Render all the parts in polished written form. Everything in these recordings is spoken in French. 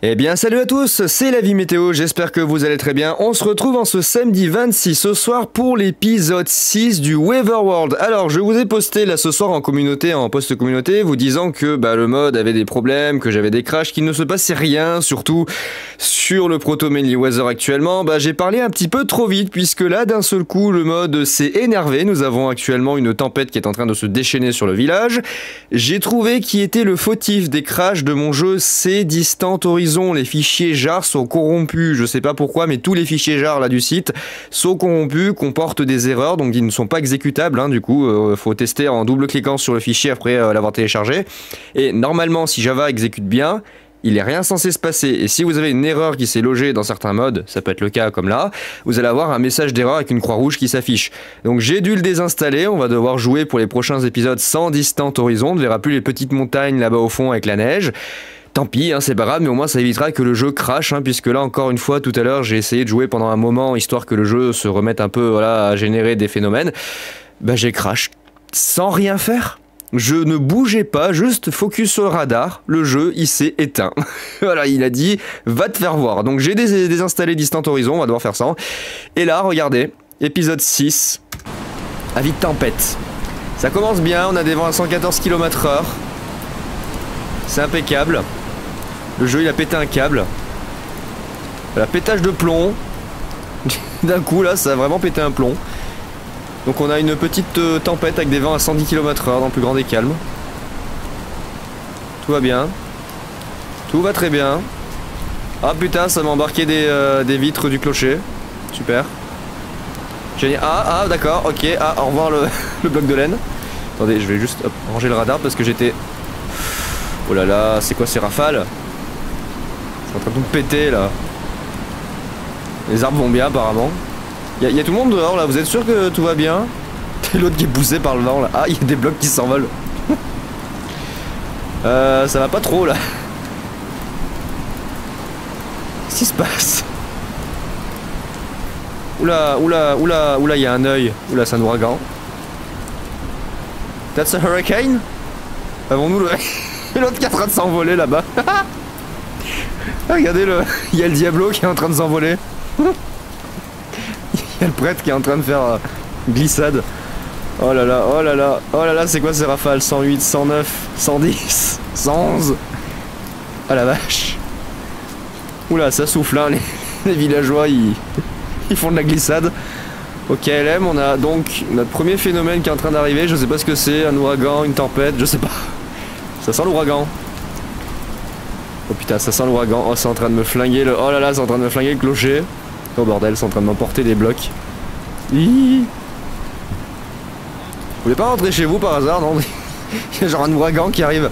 Eh bien salut à tous, c'est la vie météo, j'espère que vous allez très bien. On se retrouve en ce samedi 26 ce soir pour l'épisode 6 du Weather World. Alors je vous ai posté là ce soir en communauté, en post communauté, vous disant que le mode avait des problèmes, que j'avais des crashs, qu'il ne se passait rien, surtout sur le Proto Mainly Weather actuellement. J'ai parlé un petit peu trop vite puisque là d'un seul coup le mode s'est énervé. Nous avons actuellement une tempête qui est en train de se déchaîner sur le village. J'ai trouvé qui était le fautif des crashs de mon jeu, c'est Distant Horizon. Les fichiers jar sont corrompus, je sais pas pourquoi, mais tous les fichiers jar là du site sont corrompus, comportent des erreurs, donc ils ne sont pas exécutables, du coup faut tester en double-cliquant sur le fichier après l'avoir téléchargé. Et normalement si Java exécute bien, il n'est rien censé se passer, et si vous avez une erreur qui s'est logée dans certains modes, ça peut être le cas comme là, vous allez avoir un message d'erreur avec une croix rouge qui s'affiche. Donc j'ai dû le désinstaller, on va devoir jouer pour les prochains épisodes sans Distant Horizon, on ne verra plus les petites montagnes là-bas au fond avec la neige. Tant pis, c'est pas grave, mais au moins ça évitera que le jeu crache, puisque là encore une fois tout à l'heure j'ai essayé de jouer pendant un moment histoire que le jeu se remette un peu à générer des phénomènes. J'ai crash sans rien faire. Je ne bougeais pas, juste focus sur le radar, le jeu il s'est éteint. Voilà, il a dit va te faire voir. Donc j'ai désinstallé Distant Horizon, on va devoir faire ça. Et là, regardez, épisode 6, avis de tempête. Ça commence bien, on a des vents à 114 km/h. C'est impeccable. Le jeu il a pété un câble. Voilà, pétage de plomb. D'un coup là ça a vraiment pété un plomb. Donc on a une petite tempête avec des vents à 110 km/h dans le plus grand des calmes. Tout va bien. Tout va très bien. Ah putain, ça m'a embarqué des vitres du clocher. Super. Génial. Ah d'accord, ok. Ah, au revoir le bloc de laine. Attendez, je vais juste ranger le radar parce que j'étais... Oh là là, c'est quoi ces rafales? C'est en train de tout péter là. Les arbres vont bien apparemment. Y a tout le monde dehors là, vous êtes sûr que tout va bien? L'autre qui est poussé par le vent là. Ah, il y a des blocs qui s'envolent. Ça va pas trop là. Qu'est-ce qui se passe? Oula, il y a un œil. Oula, c'est un ouragan. That's a hurricane? Avons-nous le... L'autre qui est en train de s'envoler là-bas. Regardez, il y a le Diablo qui est en train de s'envoler. Il y a le prêtre qui est en train de faire glissade. Oh là là, oh là là, oh là là, c'est quoi ces rafales? 108, 109, 110, 111. Ah la vache. Oula, ça souffle, les villageois, ils font de la glissade. Au KLM, on a donc notre premier phénomène qui est en train d'arriver. Je sais pas ce que c'est, un ouragan, une tempête, je sais pas. Ça sent l'ouragan. Oh putain, ça sent l'ouragan. Oh, c'est en train de me flinguer le... Oh là là, c'est en train de me flinguer le clocher. Oh bordel, c'est en train de m'emporter des blocs. Hihi. Vous voulez pas rentrer chez vous par hasard, non? Il y a genre un ouragan qui arrive.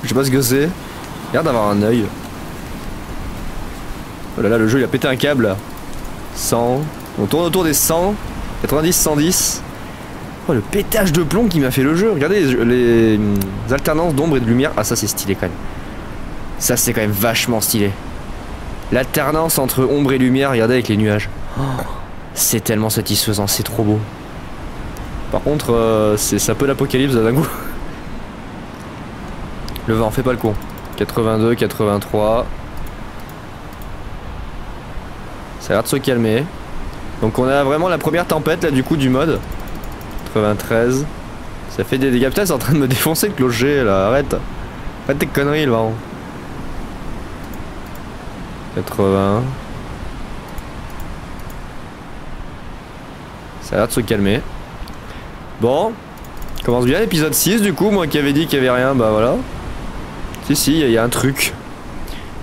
Je sais pas ce que c'est. Il a l'air d'avoir un œil. Oh là là, le jeu il a pété un câble là. 100. On tourne autour des 100. 90, 110. Oh, le pétage de plomb qui m'a fait le jeu. Regardez les alternances d'ombre et de lumière. Ah ça c'est stylé quand même. Ça c'est quand même vachement stylé. L'alternance entre ombre et lumière, regardez avec les nuages. Oh, c'est tellement satisfaisant, c'est trop beau. Par contre c'est un peu l'apocalypse d'un coup. Le vent fait pas le con. 82, 83. Ça a l'air de se calmer. Donc on a vraiment la première tempête là du coup du mode. 93. Ça fait des dégâts. Putain, c'est en train de me défoncer le clocher là. Arrête. Arrête tes conneries le vent. 80. Ça a l'air de se calmer. Bon. Commence bien l'épisode 6 du coup. Moi qui avais dit qu'il y avait rien, voilà. Si, il y a un truc.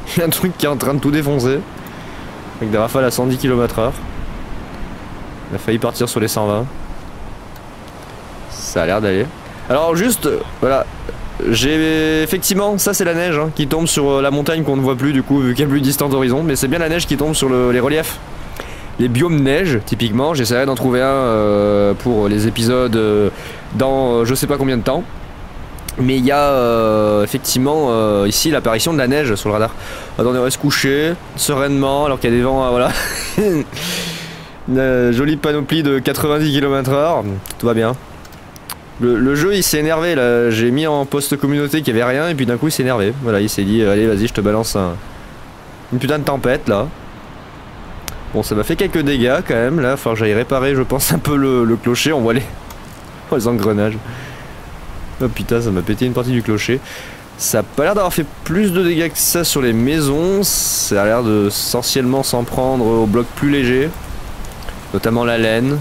Il y a un truc qui est en train de tout défoncer. Avec des rafales à 110 km/h. On a failli partir sur les 120. Ça a l'air d'aller. Alors juste, voilà, j'ai effectivement, ça c'est la neige qui tombe sur la montagne qu'on ne voit plus du coup vu qu'il n'y a plus Distant Horizon, mais c'est bien la neige qui tombe sur les reliefs. Les biomes neige, typiquement, j'essaierai d'en trouver un pour les épisodes dans je sais pas combien de temps. Mais il y a effectivement ici l'apparition de la neige sur le radar. Attendez, on va se coucher sereinement alors qu'il y a des vents, voilà. Une jolie panoplie de 90 km/h, tout va bien. Le jeu il s'est énervé là, j'ai mis en post communauté qu'il y avait rien et puis d'un coup il s'est énervé. Voilà, il s'est dit allez vas-y je te balance Une putain de tempête là. Bon, ça m'a fait quelques dégâts quand même. Là, il va falloir que j'aille réparer, je pense, un peu le clocher. On voit les engrenages. Oh putain, ça m'a pété une partie du clocher. Ça a pas l'air d'avoir fait plus de dégâts que ça sur les maisons. Ça a l'air de essentiellement s'en prendre aux blocs plus légers. Notamment la laine.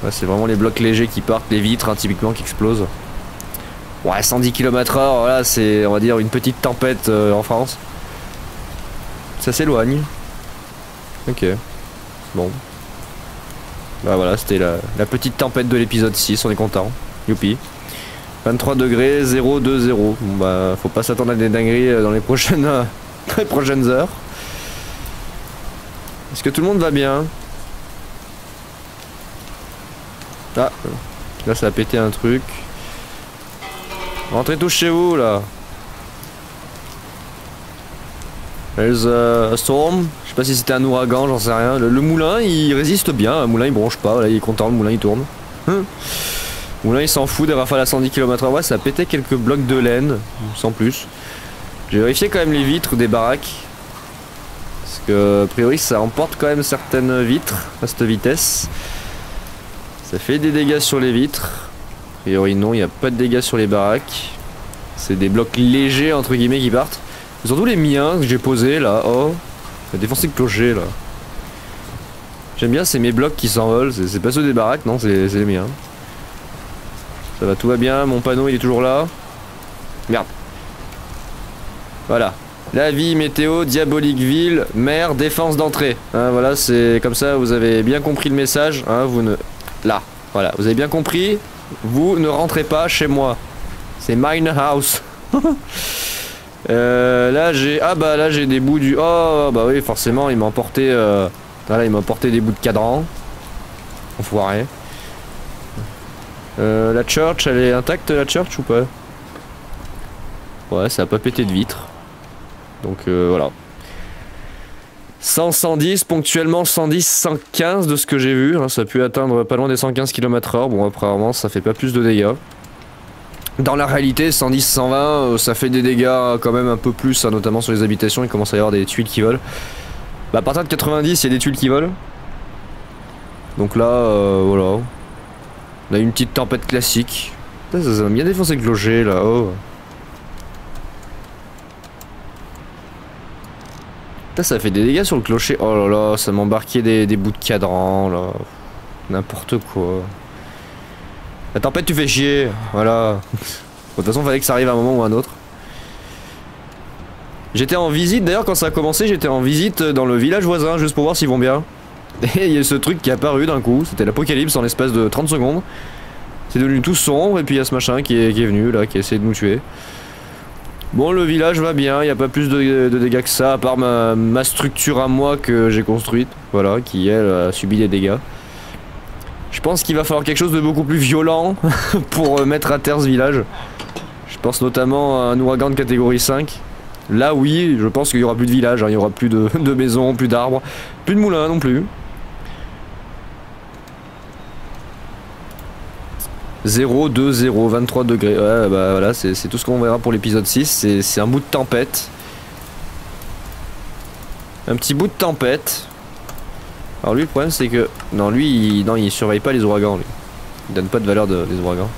Ouais, c'est vraiment les blocs légers qui partent, les vitres hein, typiquement qui explosent. Ouais, 110 km/h, voilà, c'est on va dire une petite tempête en France. Ça s'éloigne. Ok. Bon. Bah voilà, c'était la petite tempête de l'épisode 6, on est content. Youpi. 23 degrés, 0, 2, 0. Bon bah, faut pas s'attendre à des dingueries dans les prochaines heures. Est-ce que tout le monde va bien? Ah, là ça a pété un truc. Rentrez tous chez vous là. There's a storm. Je sais pas si c'était un ouragan, j'en sais rien. Le moulin il résiste bien, le moulin il bronche pas, là, il est content, le moulin il tourne. Le moulin il s'en fout des rafales à 110 km/h. Ouais, ça a pété quelques blocs de laine, sans plus. J'ai vérifié quand même les vitres des baraques. Parce que, a priori, ça emporte quand même certaines vitres à cette vitesse. Ça fait des dégâts sur les vitres. A priori, non, il n'y a pas de dégâts sur les baraques. C'est des blocs légers, entre guillemets, qui partent. Surtout les miens que j'ai posés là. Oh, j'ai défoncé le clocher là. J'aime bien, c'est mes blocs qui s'envolent. C'est pas ceux des baraques, non, c'est les miens. Ça va, tout va bien. Mon panneau il est toujours là. Merde. Voilà. La vie, météo, diabolique ville, mer, défense d'entrée. Hein, voilà, c'est comme ça, vous avez bien compris le message. Hein, vous ne. Là. Voilà, vous avez bien compris. Vous ne rentrez pas chez moi. C'est mine house. Là j'ai. Ah bah là j'ai des bouts du. Oh bah oui forcément il m'a emporté voilà il m'a emporté des bouts de cadran. Enfoiré. La church elle est intacte la church ou pas? Ouais ça a pas pété de vitre. Donc voilà. 100, 110, ponctuellement 110, 115 de ce que j'ai vu. Hein, ça a pu atteindre pas loin des 115 km/h. Bon apparemment ça fait pas plus de dégâts. Dans la réalité, 110, 120, ça fait des dégâts quand même un peu plus, hein, notamment sur les habitations, il commence à y avoir des tuiles qui volent. Bah, à partir de 90, il y a des tuiles qui volent. Donc là, voilà. On a une petite tempête classique. Putain, ça m'a bien défoncé le clocher là, oh. Putain, ça fait des dégâts sur le clocher. Oh là là, ça m'a embarqué des bouts de cadran là. N'importe quoi. La tempête tu fais chier, voilà. De toute façon fallait que ça arrive à un moment ou à un autre. J'étais en visite d'ailleurs quand ça a commencé, j'étais en visite dans le village voisin juste pour voir s'ils vont bien. Et il y a ce truc qui est apparu d'un coup, c'était l'apocalypse en l'espace de 30 secondes. C'est devenu tout sombre et puis il y a ce machin qui est venu là, qui a essayé de nous tuer. Bon le village va bien, il n'y a pas plus de dégâts que ça, à part ma structure à moi que j'ai construite, voilà, qui elle a subi des dégâts. Je pense qu'il va falloir quelque chose de beaucoup plus violent pour mettre à terre ce village. Je pense notamment à un ouragan de catégorie 5. Là oui, je pense qu'il y aura plus de village, hein, il y aura plus de maisons, plus d'arbres, plus de moulins non plus. 0, 2, 0, 23 degrés. Ouais bah voilà, c'est tout ce qu'on verra pour l'épisode 6, c'est un bout de tempête. Un petit bout de tempête. Alors lui le problème c'est que... Non lui il surveille pas les ouragans lui. Il donne pas de valeur des ouragans.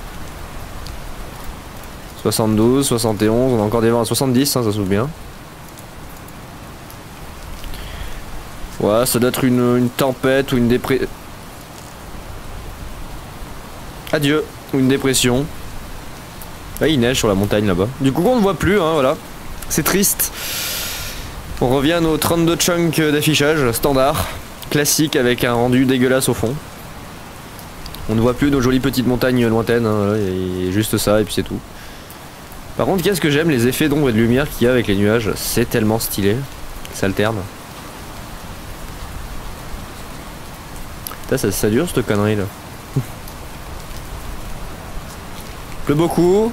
72, 71, on a encore des vents à 70 hein, ça s'ouvre bien. Ouais ça doit être une tempête ou une dépression. Adieu. Ou une dépression. Ah il neige sur la montagne là-bas. Du coup on ne voit plus hein voilà. C'est triste. On revient à nos 32 chunks d'affichage standard. Classique avec un rendu dégueulasse au fond. On ne voit plus nos jolies petites montagnes lointaines, hein, et juste ça et puis c'est tout. Par contre qu'est-ce que j'aime les effets d'ombre et de lumière qu'il y a avec les nuages, c'est tellement stylé. Ça alterne. Putain ça dure cette connerie là. Il pleut beaucoup.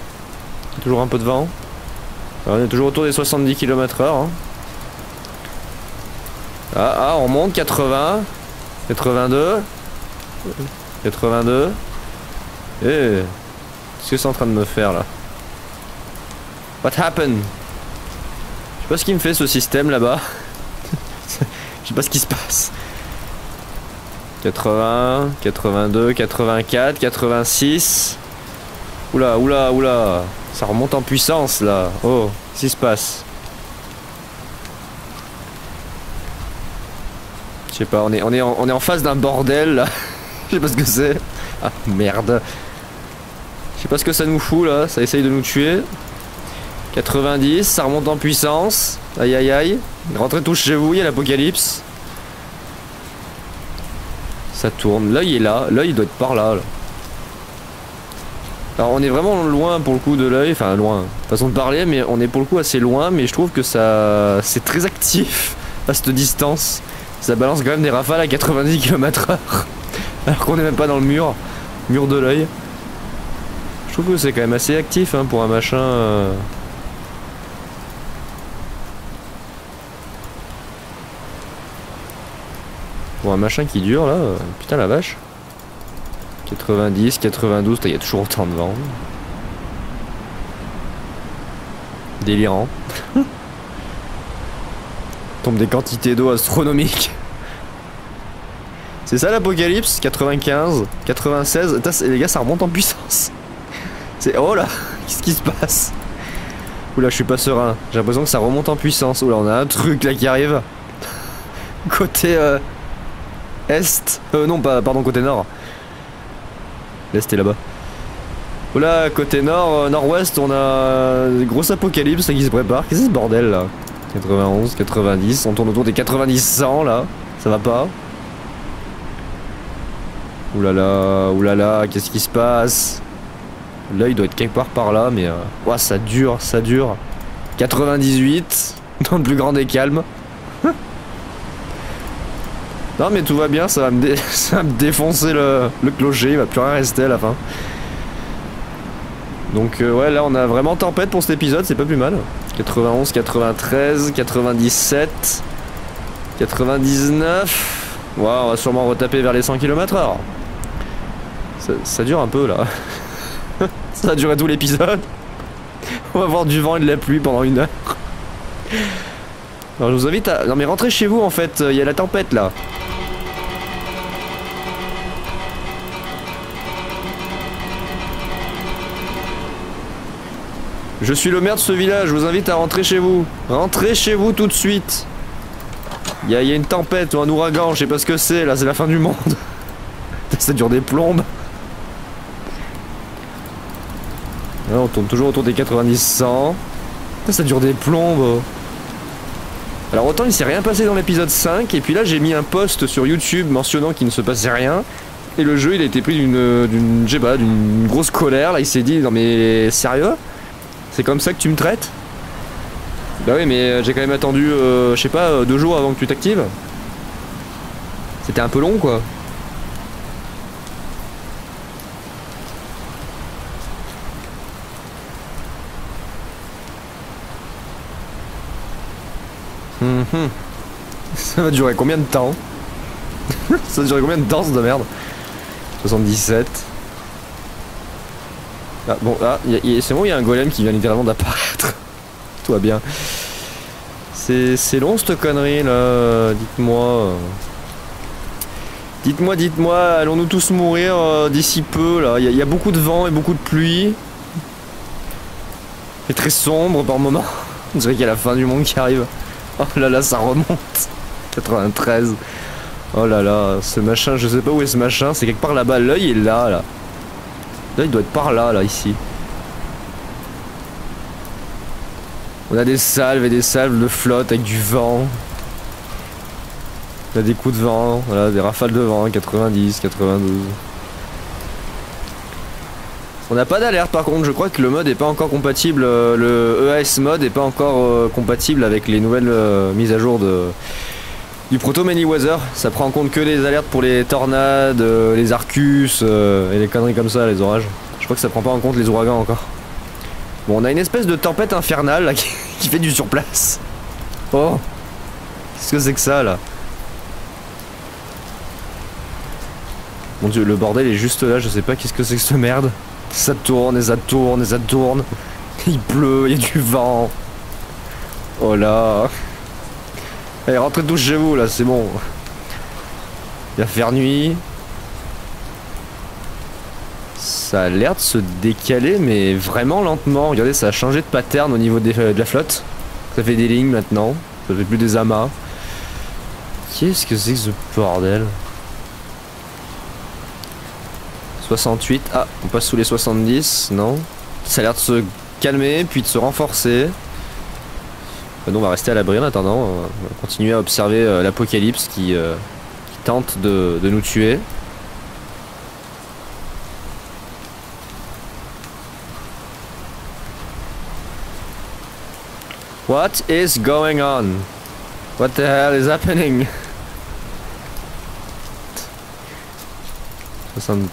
Toujours un peu de vent. Alors, on est toujours autour des 70 km/h. Hein. Ah, on monte 80, 82, 82. Qu'est-ce que c'est en train de me faire là? What happened? Je sais pas ce qu'il me fait ce système là-bas. Je sais pas ce qui se passe. 80, 82, 84, 86. Oula, oula, oula. Ça remonte en puissance là. Oh, qu'est-ce qui se passe? Je sais pas, on est en face d'un bordel là. Je sais pas ce que c'est. Ah merde. Je sais pas ce que ça nous fout là, ça essaye de nous tuer. 90, ça remonte en puissance. Aïe aïe aïe. Rentrez tous chez vous, il y a l'apocalypse. Ça tourne, l'œil est là, l'œil doit être par là, là. Alors on est vraiment loin pour le coup de l'œil, enfin loin, façon de parler, mais on est pour le coup assez loin, mais je trouve que ça c'est très actif à cette distance. Ça balance quand même des rafales à 90 km/h. Alors qu'on est même pas dans le mur de l'œil. Je trouve que c'est quand même assez actif hein, pour un machin. Pour un machin qui dure là, putain la vache. 90, 92, il y a toujours autant de vent. Délirant. Tombe des quantités d'eau astronomiques. C'est ça l'apocalypse, 95, 96, les gars ça remonte en puissance. C'est... Oh là, qu'est-ce qui se passe? Oula je suis pas serein, j'ai l'impression que ça remonte en puissance. Oula on a un truc là qui arrive. Côté est, non pas, pardon côté nord. L'est est là-bas. Oula côté nord, nord-ouest on a une grosse apocalypse là, qui se prépare. Qu'est-ce que c'est ce bordel là? 91, 90, on tourne autour des 90-100 là, ça va pas? Oulala, qu'est-ce qui se passe? L'œil doit être quelque part par là, mais ouah, ça dure, ça dure. 98, dans le plus grand des calmes. Non mais tout va bien, ça va me défoncer le clocher, il va plus rien rester à la fin. Donc ouais, là on a vraiment tempête pour cet épisode, c'est pas plus mal. 91, 93, 97, 99. Wow, on va sûrement retaper vers les 100 km/h. Ça dure un peu là. Ça a duré tout l'épisode. On va avoir du vent et de la pluie pendant 1 heure. Alors je vous invite à... Non mais rentrez chez vous en fait, il y a la tempête là. Je suis le maire de ce village, je vous invite à rentrer chez vous. Rentrez chez vous tout de suite. Il y a une tempête ou un ouragan, je sais pas ce que c'est, là c'est la fin du monde. Ça dure des plombes. Là, on tourne toujours autour des 90-100. Ça dure des plombes. Alors autant il s'est rien passé dans l'épisode 5, et puis là j'ai mis un post sur YouTube mentionnant qu'il ne se passait rien. Et le jeu il a été pris d'une grosse colère, là il s'est dit non mais sérieux? C'est comme ça que tu me traites? Bah oui mais j'ai quand même attendu, je sais pas, 2 jours avant que tu t'actives. C'était un peu long quoi. Ça va durer combien de temps? Ça va durer combien de temps ce de merde? 77. Ah bon là, c'est bon, il y a un golem qui vient littéralement d'apparaître. Tout va bien. C'est long cette connerie là, dites-moi. Dites-moi, allons-nous tous mourir d'ici peu là? Il y a beaucoup de vent et beaucoup de pluie. C'est très sombre par moment. On dirait qu'il y a la fin du monde qui arrive. Oh là là, ça remonte. 93. Oh là là, ce machin, je sais pas où est ce machin, c'est quelque part là-bas. L'œil est là, là. L'œil doit être par là, là, ici. On a des salves et des salves de flotte avec du vent. On a des coups de vent, voilà, des rafales de vent, 90, 92. On n'a pas d'alerte par contre, je crois que le mode est pas encore compatible, le EAS mode est pas encore compatible avec les nouvelles mises à jour du Proto Many Weather. Ça prend en compte que les alertes pour les tornades, les Arcus et les conneries comme ça, les orages. Je crois que ça prend pas en compte les ouragans encore. Bon, on a une espèce de tempête infernale là, qui fait du surplace. Oh, qu'est-ce que c'est que ça là? Mon dieu, le bordel est juste là, je sais pas qu'est-ce que c'est que cette merde. Ça tourne et ça tourne et ça tourne. Il pleut, il y a du vent. Oh là. Allez, rentrez tous chez vous là, c'est bon. Il va faire nuit. Ça a l'air de se décaler, mais vraiment lentement. Regardez, ça a changé de pattern au niveau de la flotte. Ça fait des lignes maintenant. Ça fait plus des amas. Qu'est-ce que c'est que ce bordel? 68. Ah, on passe sous les 70. Non. Ça a l'air de se calmer, puis de se renforcer. Nous, on va rester à l'abri en attendant. On va continuer à observer l'apocalypse qui tente de nous tuer. What is going on? What the hell is happening? 70,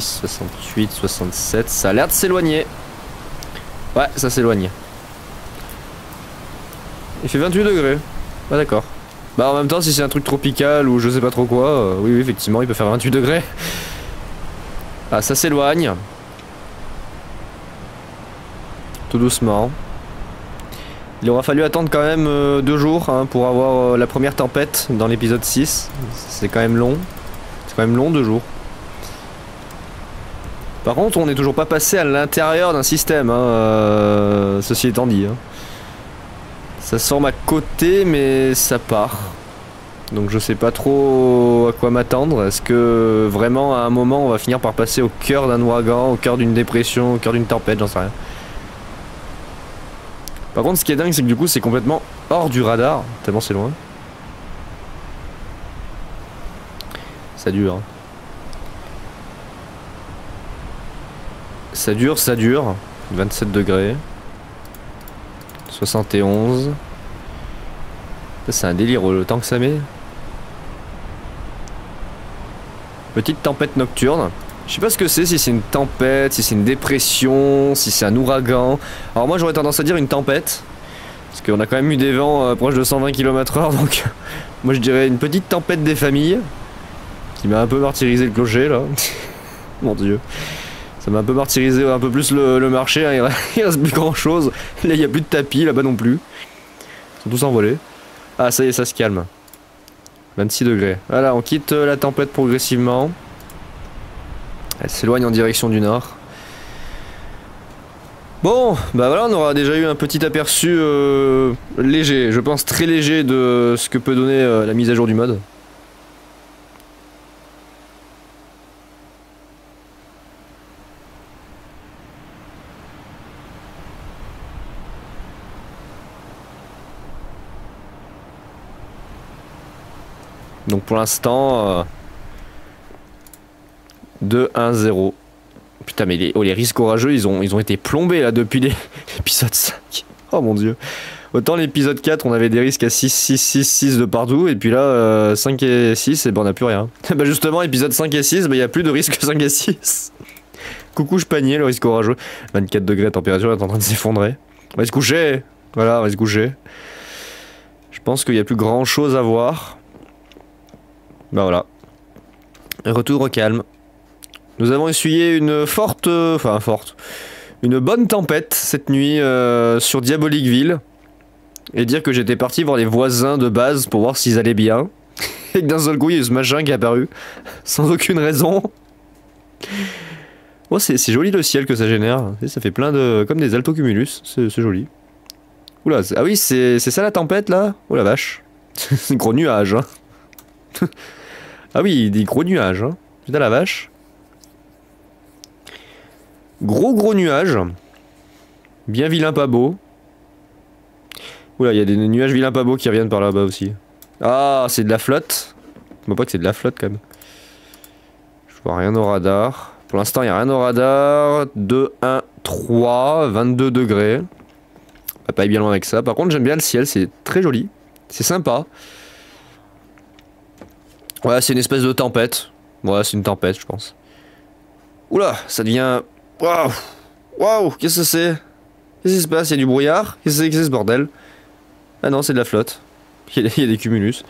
68, 67, ça a l'air de s'éloigner. Ouais, ça s'éloigne. Il fait 28 degrés. Ah d'accord. Bah en même temps, si c'est un truc tropical ou je sais pas trop quoi, oui, oui, effectivement, il peut faire 28 degrés. Ah, ça s'éloigne. Tout doucement. Il aura fallu attendre quand même 2 jours hein, pour avoir la première tempête dans l'épisode 6. C'est quand même long. C'est quand même long 2 jours. Par contre, on n'est toujours pas passé à l'intérieur d'un système, hein, ceci étant dit. Hein. Ça se forme à côté, mais ça part. Donc je sais pas trop à quoi m'attendre. Est-ce que vraiment à un moment on va finir par passer au cœur d'un ouragan, au cœur d'une dépression, au cœur d'une tempête, j'en sais rien. Par contre, ce qui est dingue, c'est que du coup, c'est complètement hors du radar, tellement c'est loin. Ça dure. Hein. Ça dure, ça dure. 27 degrés. 71. C'est un délire le temps que ça met. Petite tempête nocturne. Je sais pas ce que c'est, si c'est une tempête, si c'est une dépression, si c'est un ouragan. Alors moi j'aurais tendance à dire une tempête. Parce qu'on a quand même eu des vents proches de 120 km/h, donc moi je dirais une petite tempête des familles. Qui m'a un peu martyrisé le clocher là. Mon dieu. Ça m'a un peu martyrisé un peu plus le marché, hein. Il reste plus grand chose. Là il n'y a plus de tapis, là-bas non plus. Ils sont tous envolés. Ah ça y est, ça se calme. 26 degrés. Voilà, on quitte la tempête progressivement. Elle s'éloigne en direction du nord. Bon, bah voilà, on aura déjà eu un petit aperçu léger, je pense très léger de ce que peut donner la mise à jour du mode. Donc pour l'instant... 2-1-0. Putain mais les risques orageux ils ont été plombés là depuis l'épisode 5. Oh mon dieu. Autant l'épisode 4 on avait des risques à 6, 6, 6, 6 de partout et puis là 5 et 6 et ben on n'a plus rien. Bah justement épisode 5 et 6 il n'y a plus de risque que 5 et 6. Coucou je panier le risque orageux. 24 degrés de température est en train de s'effondrer. On va se coucher. Voilà on va se coucher. Je pense qu'il n'y a plus grand chose à voir. Bah voilà. Retour au calme. Nous avons essuyé une une bonne tempête cette nuit sur Diabolicville. Et dire que j'étais parti voir les voisins de base pour voir s'ils allaient bien. Et que d'un seul coup il y a eu ce machin qui est apparu. Sans aucune raison. Oh, c'est joli le ciel que ça génère. Ça fait plein de... comme des altocumulus. C'est joli. Oula, ah oui c'est ça la tempête là. Oh la vache. C'est gros nuage hein. Ah oui, des gros nuages hein. Putain la vache. Gros nuages. Bien vilain pas beau. Oula, il y a des nuages vilains pas beaux qui reviennent par là-bas aussi. Ah, c'est de la flotte. Je vois pas que c'est de la flotte quand même. Je vois rien au radar. Pour l'instant, il n'y a rien au radar. 2, 1, 3, 22 degrés. On va pas aller bien loin avec ça. Par contre, j'aime bien le ciel, c'est très joli. C'est sympa. Ouais, c'est une espèce de tempête. Ouais, c'est une tempête, je pense. Oula, ça devient... Waouh! Waouh! Qu'est-ce que c'est? Qu'est-ce qui se passe? Il y a du brouillard? Qu'est-ce que c'est ce bordel? Ah non, c'est de la flotte. Il y a des cumulus.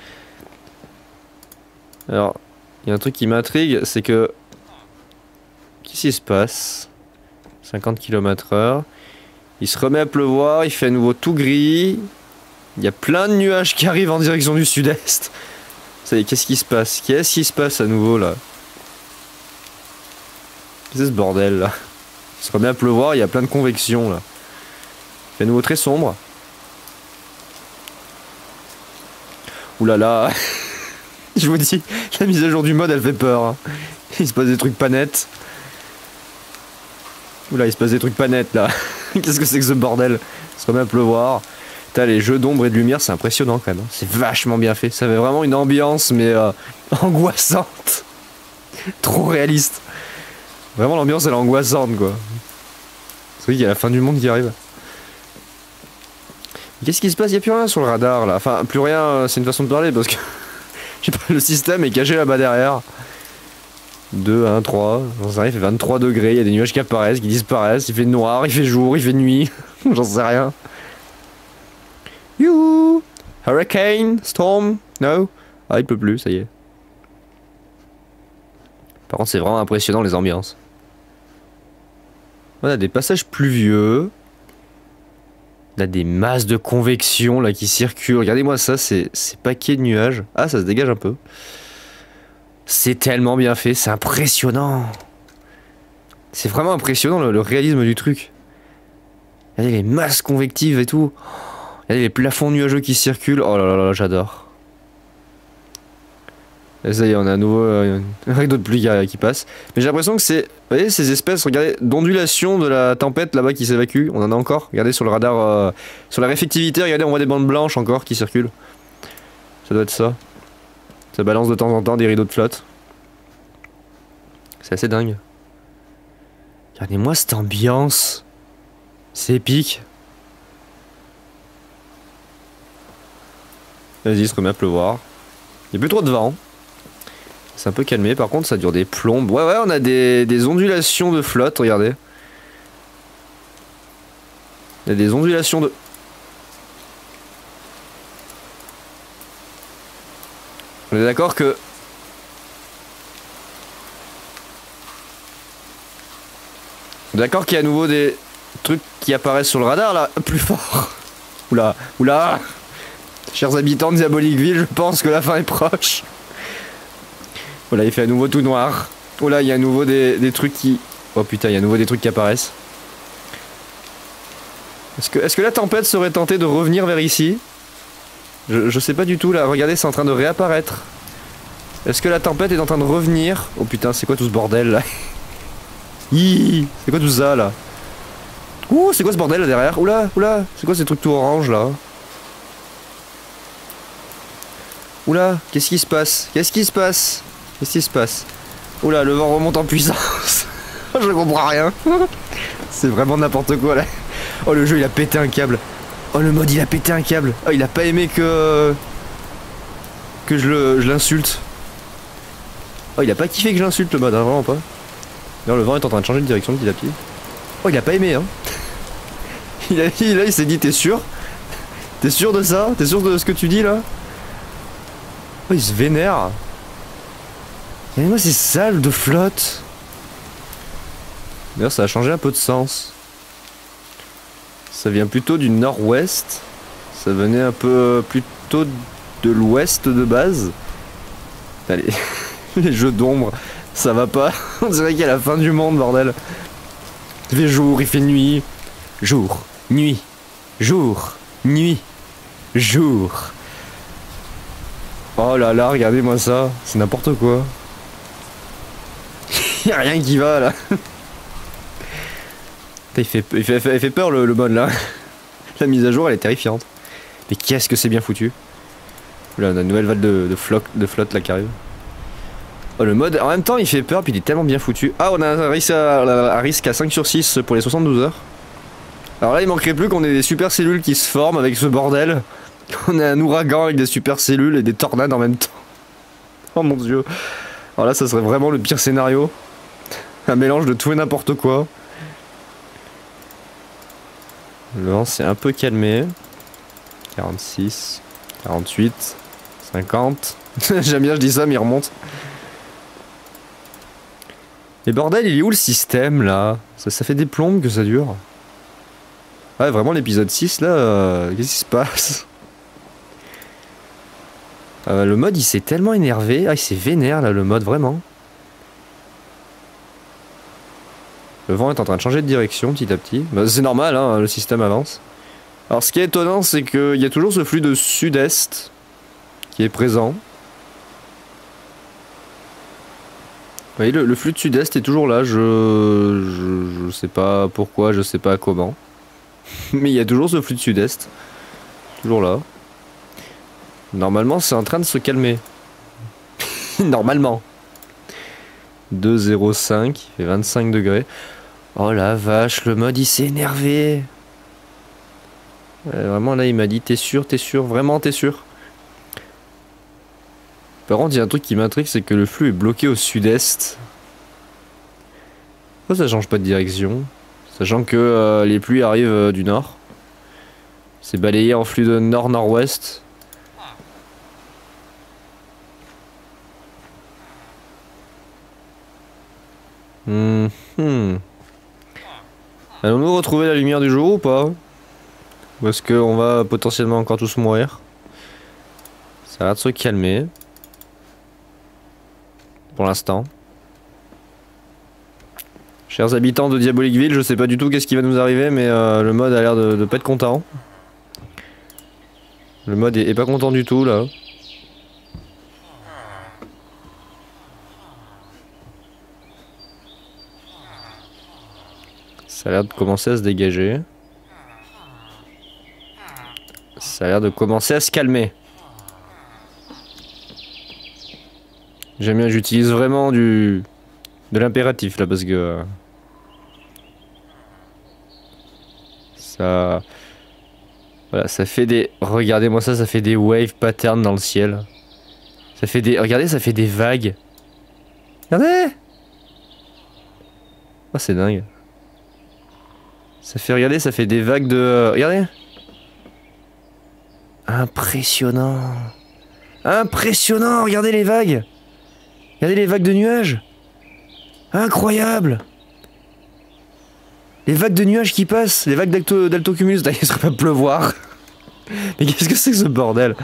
Alors, il y a un truc qui m'intrigue, c'est que... Qu'est-ce qui se passe? 50 km/h. Il se remet à pleuvoir, il fait à nouveau tout gris. Il y a plein de nuages qui arrivent en direction du sud-est. Ça y est, qu'est-ce qui se passe? Qu'est-ce qui se passe à nouveau là? Qu'est-ce que c'est ce bordel là? Il serait bien à pleuvoir, il y a plein de convection là. Il fait à nouveau très sombre. Ouh là là. Je vous dis, la mise à jour du mode elle fait peur. Hein. Il se passe des trucs pas nets. Oula, il se passe des trucs pas nets là. Qu'est-ce que c'est que ce bordel? Il serait bien à pleuvoir. Putain, les jeux d'ombre et de lumière, c'est impressionnant quand même. C'est vachement bien fait. Ça avait vraiment une ambiance, mais angoissante. Trop réaliste. Vraiment, l'ambiance, elle est angoissante, quoi. C'est vrai qu'il y a la fin du monde qui arrive. Qu'est-ce qui se passe? Il n'y a plus rien sur le radar, là. Enfin, plus rien, c'est une façon de parler, parce que... Je sais pas, le système est caché là-bas derrière. 2, 1, 3. J'en sais rien, il fait 23 degrés. Il y a des nuages qui apparaissent, qui disparaissent. Il fait noir, il fait jour, il fait nuit. J'en sais rien. Youhou! Hurricane? Storm? No? Ah, il peut plus, ça y est. Par contre, c'est vraiment impressionnant les ambiances. On a des passages pluvieux. On a des masses de convection là qui circulent. Regardez-moi ça, c'est paquets de nuages. Ah, ça se dégage un peu. C'est tellement bien fait, c'est impressionnant. C'est vraiment impressionnant le réalisme du truc. Regardez les masses convectives et tout. Regardez les plafonds nuageux qui circulent. Oh là là là, j'adore. Et ça y est, on a à nouveau un rideau de pluie qui passe. Mais j'ai l'impression que c'est... Vous voyez ces espèces, regardez, d'ondulation de la tempête là-bas qui s'évacue. On en a encore. Regardez sur le radar, sur la réflectivité, regardez, on voit des bandes blanches encore qui circulent. Ça doit être ça. Ça balance de temps en temps des rideaux de flotte. C'est assez dingue. Regardez-moi cette ambiance. C'est épique. Vas-y, il se remet à pleuvoir. Il n'y a plus trop de vent. C'est un peu calmé, par contre ça dure des plombes. Ouais, on a des ondulations de flotte, regardez. Il y a des ondulations de... On est d'accord que... On est d'accord qu'il y a à nouveau des trucs qui apparaissent sur le radar là, plus fort. Oula, oula. Chers habitants de Diabolicville, je pense que la fin est proche. Oh là, il fait à nouveau tout noir. Oh là, il y a à nouveau des trucs qui... Oh putain, il y a à nouveau des trucs qui apparaissent. Est-ce que la tempête serait tentée de revenir vers ici? Je sais pas du tout là, regardez, c'est en train de réapparaître. Est-ce que la tempête est en train de revenir? Oh putain, c'est quoi tout ce bordel là? C'est quoi tout ça là? Ouh, c'est quoi ce bordel là derrière? Oula, oula, c'est quoi ces trucs tout orange là? Oula, qu'est-ce qui se passe? Qu'est-ce qui se passe? Qu'est-ce qui se passe? Oula, le vent remonte en puissance. Je comprends rien. C'est vraiment n'importe quoi là. Oh, le jeu il a pété un câble. Oh, le mode il a pété un câble. Oh, il a pas aimé que je l'insulte. Oh, il a pas kiffé que je l'insulte le mode, hein, vraiment pas. Non, le vent est en train de changer de direction petit à petit. Oh, il a pas aimé, hein. Il s'est dit, t'es sûr? T'es sûr de ça? T'es sûr de ce que tu dis là? Oh, il se vénère. Regardez-moi ces salles de flotte. D'ailleurs, ça a changé un peu de sens. Ça vient plutôt du nord-ouest. Ça venait un peu plutôt de l'ouest de base. Allez, les jeux d'ombre, ça va pas. On dirait qu'il y a la fin du monde, bordel. Il fait jour, il fait nuit. Jour, nuit, jour, nuit, jour. Oh là là, regardez-moi ça. C'est n'importe quoi. Y'a rien qui va là. Il fait peur le mode là. La mise à jour elle est terrifiante. Mais qu'est-ce que c'est bien foutu. Là on a une nouvelle vague de flotte là qui arrive. Oh, le mode en même temps il fait peur puis il est tellement bien foutu. Ah, on a un risque à 5 sur 6 pour les 72 heures. Alors là il manquerait plus qu'on ait des super cellules qui se forment avec ce bordel. On a un ouragan avec des super cellules et des tornades en même temps. Oh mon dieu. Alors là ça serait vraiment le pire scénario. Un mélange de tout et n'importe quoi. Le vent s'est un peu calmé. 46, 48, 50. J'aime bien, je dis ça, mais il remonte. Mais bordel, il est où le système là? Ça fait des plombes que ça dure. Ouais, vraiment, l'épisode 6 là, qu'est-ce qui se passe? Le mode il s'est tellement énervé. Ah il s'est vénère là le mode vraiment. Le vent est en train de changer de direction petit à petit. Bah, c'est normal hein, le système avance. Alors ce qui est étonnant c'est qu'il y a toujours ce flux de sud-est qui est présent. Vous voyez le flux de sud-est est toujours là. Je sais pas pourquoi, je sais pas comment. Mais il y a toujours ce flux de sud-est. Toujours là. Normalement c'est en train de se calmer. Normalement. 2,05, il fait 25 degrés. Oh la vache, le mode il s'est énervé. Vraiment là il m'a dit t'es sûr, vraiment t'es sûr. Par contre il y a un truc qui m'intrigue, c'est que le flux est bloqué au sud-est. Pourquoi ça change pas de direction? Sachant que les pluies arrivent du nord. C'est balayé en flux de nord-nord-ouest. Allons-nous retrouver la lumière du jour ou pas? Ou est-ce qu'on va potentiellement encore tous mourir? Ça a l'air de se calmer. Pour l'instant. Chers habitants de Diabolicville, je sais pas du tout qu'est-ce qui va nous arriver, mais le mode a l'air de pas être content. Le mode est pas content du tout là. Ça a l'air de commencer à se dégager. Ça a l'air de commencer à se calmer. J'aime bien, j'utilise vraiment de l'impératif là parce que ça, voilà, ça fait des, regardez-moi ça, ça fait des wave patterns dans le ciel. Ça fait des, regardez, ça fait des vagues. Regardez. Oh c'est dingue. Ça fait, regardez, ça fait des vagues de, regardez. Impressionnant. Impressionnant, regardez les vagues. Regardez les vagues de nuages. Incroyable. Les vagues de nuages qui passent. Les vagues d'altocumulus. Il serait pas pleuvoir. Mais qu'est-ce que c'est que ce bordel?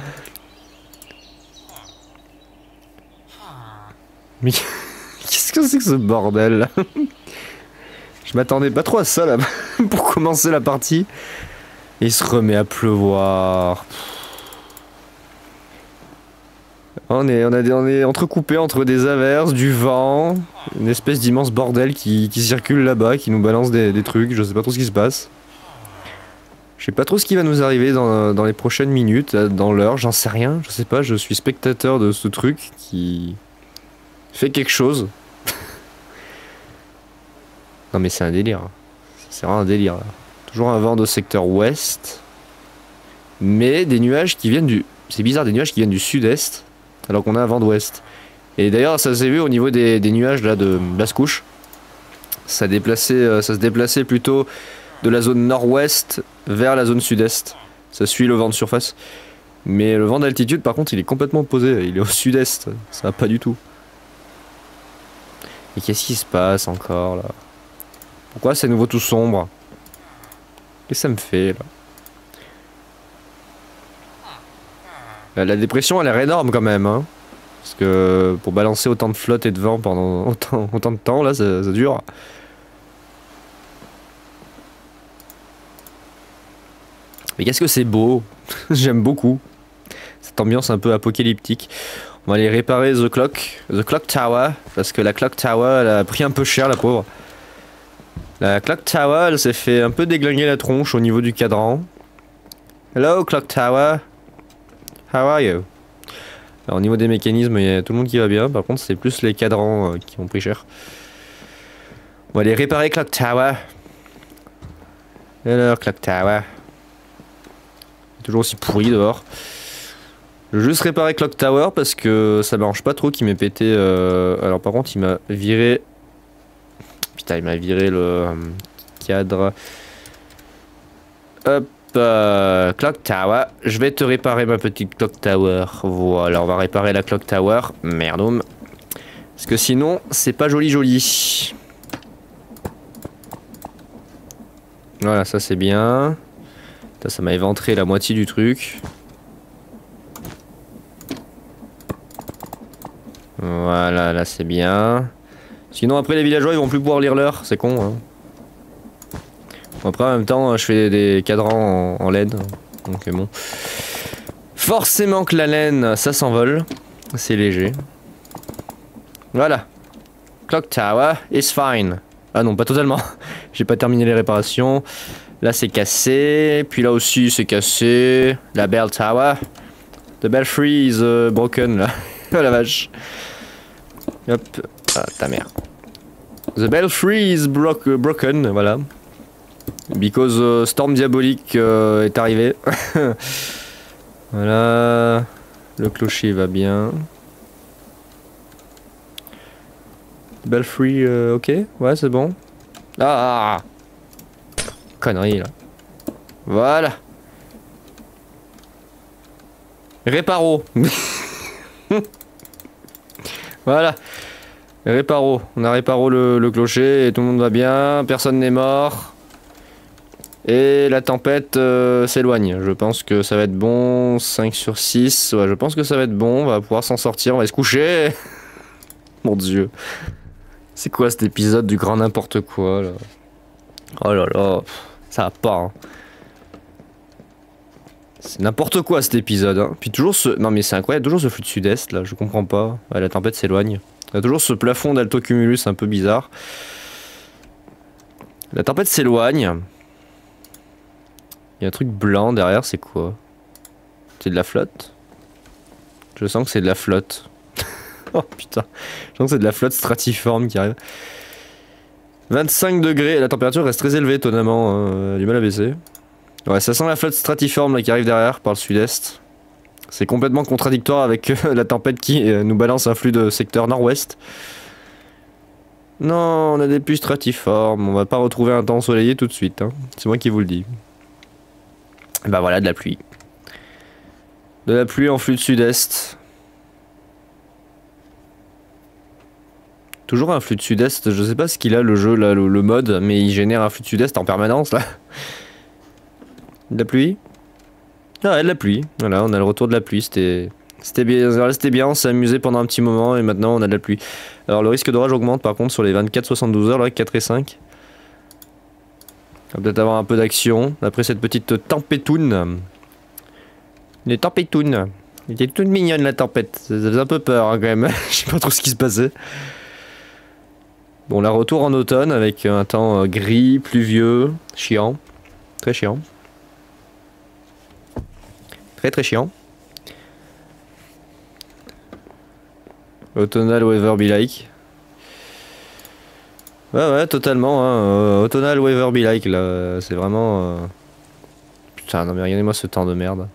Mais qu'est-ce que c'est que ce bordel là? Je m'attendais pas trop à ça là pour commencer la partie. Et il se remet à pleuvoir. On est entrecoupé entre des averses, du vent, une espèce d'immense bordel qui circule là-bas, qui nous balance des trucs, je sais pas trop ce qui se passe. Je sais pas trop ce qui va nous arriver dans les prochaines minutes, dans l'heure, j'en sais rien, je sais pas, je suis spectateur de ce truc qui fait quelque chose. Non mais c'est un délire, c'est vraiment un délire là. Toujours un vent de secteur ouest, mais des nuages qui viennent du... C'est bizarre, des nuages qui viennent du sud-est. Alors qu'on a un vent d'ouest. Et d'ailleurs ça s'est vu au niveau des nuages là de basse-couche. Ça se déplaçait plutôt de la zone nord-ouest vers la zone sud-est. Ça suit le vent de surface. Mais le vent d'altitude par contre il est complètement opposé. Il est au sud-est. Ça va pas du tout. Et qu'est-ce qui se passe encore là? Pourquoi c'est à nouveau tout sombre? Qu'est-ce que ça me fait là? La dépression a l'air énorme quand même, hein. Parce que pour balancer autant de flotte et de vent pendant autant de temps, là, ça dure. Mais qu'est-ce que c'est beau. J'aime beaucoup. Cette ambiance un peu apocalyptique. On va aller réparer The Clock Tower. Parce que la Clock Tower, elle a pris un peu cher, la pauvre. La Clock Tower, elle s'est fait un peu déglinguer la tronche au niveau du cadran. Hello, Clock Tower. How are you? Alors au niveau des mécanismes, il y a tout le monde qui va bien. Par contre, c'est plus les cadrans qui ont pris cher. On va aller réparer Clock Tower. Alors, Clock Tower. Toujours aussi pourri dehors. Je vais juste réparer Clock Tower parce que ça m'arrange pas trop qu'il m'ait pété. Alors par contre, il m'a viré... Putain, il m'a viré le cadre. Hop. Clock Tower, je vais te réparer ma petite Clock Tower. Voilà, on va réparer la Clock Tower. Merdoum. Parce que sinon, c'est pas joli joli. Voilà, ça c'est bien. Ça m'a éventré la moitié du truc. Voilà, là c'est bien. Sinon après les villageois ils vont plus pouvoir lire l'heure, c'est con hein. Après en même temps je fais des cadrans en laine, donc bon. Forcément que la laine ça s'envole, c'est léger. Voilà. Clock Tower is fine. Ah non pas totalement, j'ai pas terminé les réparations. Là c'est cassé, puis là aussi c'est cassé. La Bell Tower. The Belfry is broken là. Oh la vache. Hop. Ah ta mère. The Belfry is broken, voilà. Because Storm Diabolique est arrivé. Voilà. Le clocher va bien. Belfry, ok. Ouais, c'est bon. Ah! Connerie là. Voilà. Réparo. Voilà. Réparo. On a réparo le clocher et tout le monde va bien. Personne n'est mort. Et la tempête s'éloigne. Je pense que ça va être bon. 5 sur 6. Ouais, je pense que ça va être bon. On va pouvoir s'en sortir. On va se coucher. Mon dieu. C'est quoi cet épisode du grand n'importe quoi là? Oh là là. Ça va pas. Hein. C'est n'importe quoi cet épisode. Hein. Puis toujours ce... Non mais c'est incroyable. Toujours ce flux de sud-est là. Je comprends pas. Ouais, la tempête s'éloigne. Il y a toujours ce plafond d'altocumulus un peu bizarre. La tempête s'éloigne. Il y a un truc blanc derrière, c'est quoi? C'est de la flotte? Je sens que c'est de la flotte. Oh putain. Je sens que c'est de la flotte stratiforme qui arrive. 25 degrés, la température reste très élevée étonnamment. Hein. Du mal à baisser. Ouais, ça sent la flotte stratiforme là, qui arrive derrière par le sud-est. C'est complètement contradictoire avec la tempête qui nous balance un flux de secteur nord-ouest. Non, on a des pluies stratiformes. On va pas retrouver un temps ensoleillé tout de suite. Hein. C'est moi qui vous le dis. Bah voilà, de la pluie. De la pluie en flux de sud-est. Toujours un flux de sud-est. Je sais pas ce qu'il a le jeu, là, le mode, mais il génère un flux de sud-est en permanence là. De la pluie? Ah, de la pluie. Voilà, on a le retour de la pluie. C'était bien, on s'est amusé pendant un petit moment et maintenant on a de la pluie. Alors le risque d'orage augmente par contre sur les 24-72 heures, là, 4 et 5. On va peut-être avoir un peu d'action après cette petite tempétoune. Les tempétounes. Elle était toute mignonne la tempête. Ça faisait un peu peur hein, quand même. Je sais pas trop ce qui se passait. Bon, la retour en automne avec un temps gris, pluvieux, chiant. Très chiant. Très chiant. Autumnal weather be like. Ouais, totalement. Hein. Autumnal weather be like, là. C'est vraiment... Putain, non mais regardez-moi ce temps de merde.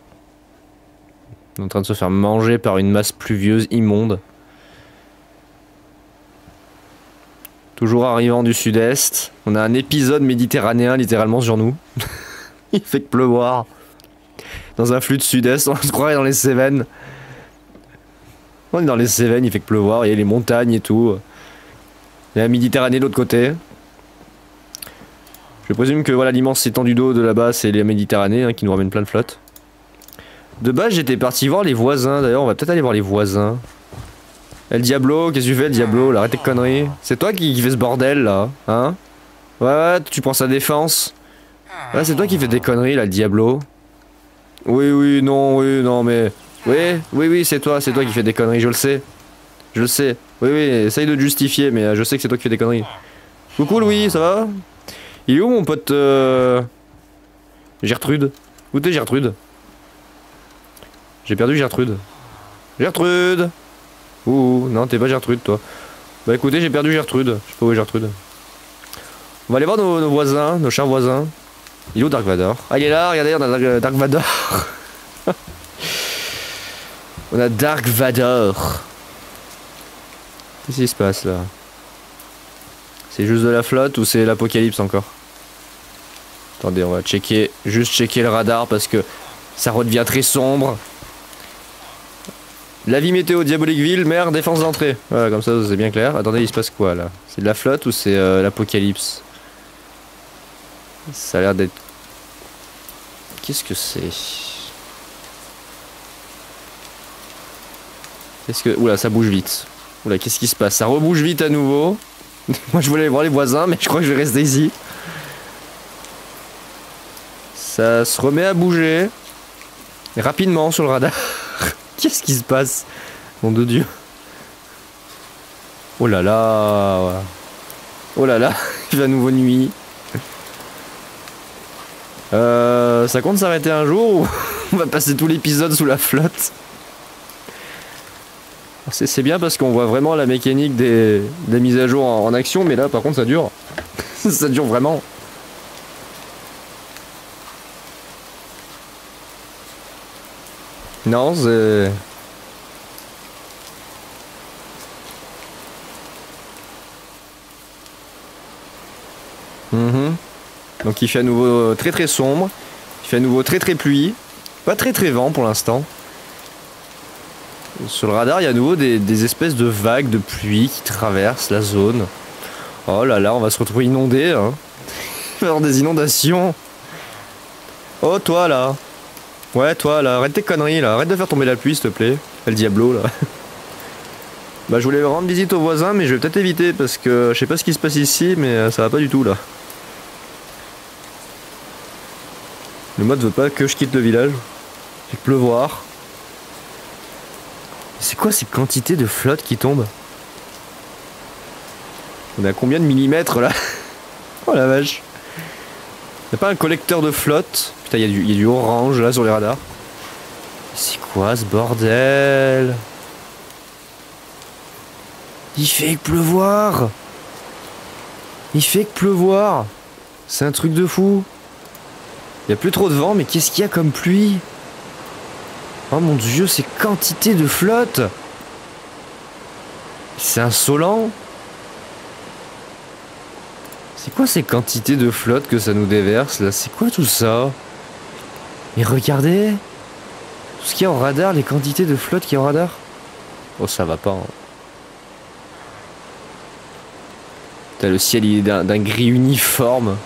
On est en train de se faire manger par une masse pluvieuse immonde. Toujours arrivant du sud-est. On a un épisode méditerranéen littéralement sur nous. Il fait que pleuvoir. Dans un flux de sud-est, on se croirait dans les Cévennes. On est dans les Cévennes, il fait que pleuvoir, il y a les montagnes et tout. Il y a la Méditerranée de l'autre côté. Je présume que voilà l'immense étendue d'eau de là-bas, c'est la Méditerranée hein, qui nous ramène plein de flottes. De base, j'étais parti voir les voisins. D'ailleurs, on va peut-être aller voir les voisins. El Diablo, qu'est-ce que tu fais, El Diablo? Arrête tes conneries. C'est toi qui fais ce bordel là, hein? Ouais, tu prends sa défense. Ouais, c'est toi qui fais des conneries là, le Diablo. Oui, non, mais... Oui, c'est toi qui fais des conneries, je le sais. Je le sais. Oui, essaye de te justifier, mais je sais que c'est toi qui fais des conneries. Coucou Louis, ça va? Il est où mon pote Gertrude? Où t'es Gertrude? J'ai perdu Gertrude. Gertrude! Ouh, non, t'es pas Gertrude, toi. Bah écoutez, j'ai perdu Gertrude. Je sais pas où est Gertrude. On va aller voir nos voisins, nos chers voisins. Il est où Dark Vador? Ah, il est là, regardez, on a Dark Vador. On a Dark Vador. Qu'est-ce qui se passe là? C'est juste de la flotte ou c'est l'apocalypse encore? Attendez, on va juste checker le radar parce que ça redevient très sombre. L'avis météo Diabolicville, mer, défense d'entrée. Voilà, comme ça c'est bien clair. Attendez, il se passe quoi là? C'est de la flotte ou c'est l'apocalypse? Ça a l'air d'être... Qu'est-ce que c'est? Qu'est-ce que... Oula, ça bouge vite. Oula, qu'est-ce qui se passe? Ça rebouge vite à nouveau. Moi je voulais aller voir les voisins, mais je crois que je vais rester ici. Ça se remet à bouger. Rapidement sur le radar. Qu'est-ce qui se passe? Nom de Dieu. Oh là là. Oh là là, il fait à nouveau nuit. Ça compte s'arrêter un jour ou on va passer tout l'épisode sous la flotte? C'est bien parce qu'on voit vraiment la mécanique des mises à jour en action, mais là par contre ça dure. Ça dure vraiment. Non, c'est... Donc il fait à nouveau très très sombre. Il fait à nouveau très très pluie. Pas très très vent pour l'instant. Sur le radar, il y a à nouveau des espèces de vagues de pluie qui traversent la zone. Oh là là, on va se retrouver inondé. Hein. Il va y avoir des inondations. Oh toi là. Ouais toi là, arrête tes conneries là. Arrête de faire tomber la pluie s'il te plaît. El Diablo là. Bah je voulais rendre visite aux voisins mais je vais peut-être éviter parce que je sais pas ce qui se passe ici mais ça va pas du tout là. Le mode veut pas que je quitte le village. Il fait pleuvoir. C'est quoi ces quantités de flotte qui tombent? On est à combien de millimètres là? Oh la vache. Y'a pas un collecteur de flotte? Putain, y a du orange là sur les radars. C'est quoi ce bordel? Il fait que pleuvoir. Il fait que pleuvoir. C'est un truc de fou. Y a plus trop de vent, mais qu'est-ce qu'il y a comme pluie? Oh mon dieu, ces quantités de flotte! C'est insolent! C'est quoi ces quantités de flotte que ça nous déverse là? C'est quoi tout ça? Mais regardez! Tout ce qu'il y a au radar, les quantités de flotte qu'il y a au radar. Oh ça va pas. Hein. Putain, le ciel il est d'un gris uniforme.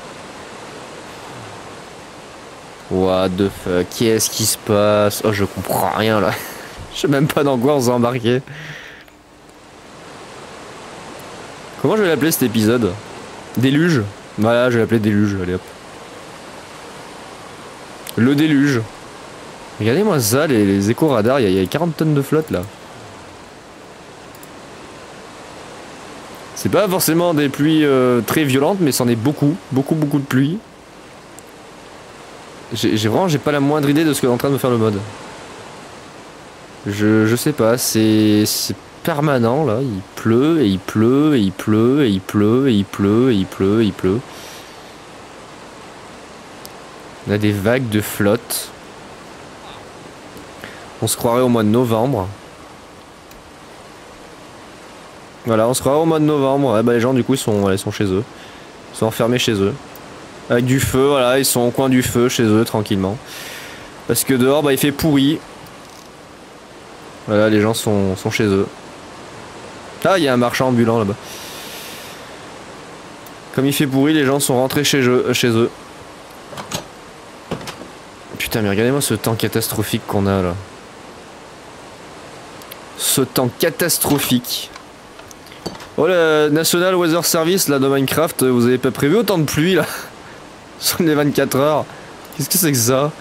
What the fuck, qu'est-ce qui se passe? Oh je comprends rien là. Je sais même pas dans quoi on s'est embarqué. Comment je vais l'appeler cet épisode? Déluge? Voilà, je vais l'appeler déluge, allez hop. Le déluge. Regardez-moi ça, les éco-radars, il y a 40 tonnes de flotte là. C'est pas forcément des pluies très violentes, mais c'en est beaucoup de pluie. J'ai pas la moindre idée de ce qu'est en train de me faire le mode. Je sais pas, c'est permanent là, il pleut et il pleut et il pleut et il pleut et il pleut et il pleut et il pleut. On a des vagues de flotte. On se croirait au mois de novembre. Voilà, on se croirait au mois de novembre. Ouais, bah les gens du coup ils sont chez eux. Ils sont enfermés chez eux. Avec du feu, voilà, ils sont au coin du feu chez eux tranquillement. Parce que dehors, bah il fait pourri. Voilà, les gens sont chez eux. Ah, il y a un marchand ambulant là-bas. Comme il fait pourri, les gens sont rentrés chez eux. Putain, mais regardez-moi ce temps catastrophique qu'on a là. Ce temps catastrophique. Oh, le National Weather Service là de Minecraft, vous avez pas prévu autant de pluie là? Sur les 24 heures. Qu'est-ce que c'est que ça?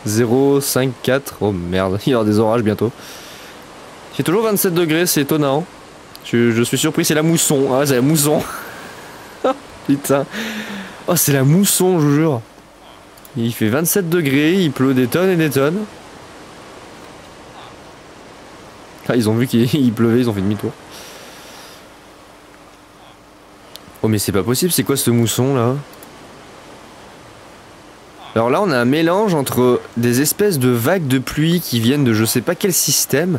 0, 5, 4. Oh merde, il y aura des orages bientôt. Il fait toujours 27 degrés, c'est étonnant. Je suis surpris, c'est la mousson. Ah, c'est la mousson. Putain. Oh, c'est la mousson, je vous jure. Il fait 27 degrés, il pleut des tonnes et des tonnes. Ah, ils ont vu qu'il pleuvait, ils ont fait demi-tour. Oh, mais c'est pas possible, c'est quoi ce mousson là? Alors là on a un mélange entre des espèces de vagues de pluie qui viennent de je sais pas quel système.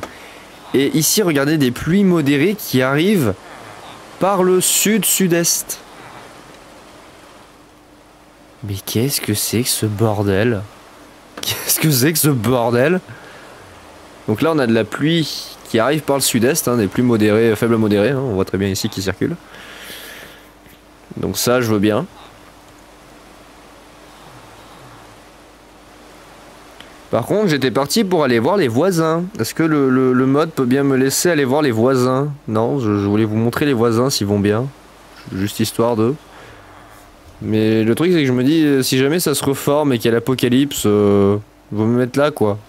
Et ici regardez des pluies modérées qui arrivent par le sud-sud-est. Mais qu'est-ce que c'est que ce bordel? Qu'est-ce que c'est que ce bordel? Donc là on a de la pluie qui arrive par le sud-est, hein, des pluies modérées, faibles modérées, hein, on voit très bien ici qui circulent. Donc ça je veux bien. Par contre, j'étais parti pour aller voir les voisins. Est-ce que le mode peut bien me laisser aller voir les voisins? Non, je voulais vous montrer les voisins s'ils vont bien. Juste histoire de... Mais le truc c'est que je me dis, si jamais ça se reforme et qu'il y a l'apocalypse, vaut me mettre là quoi.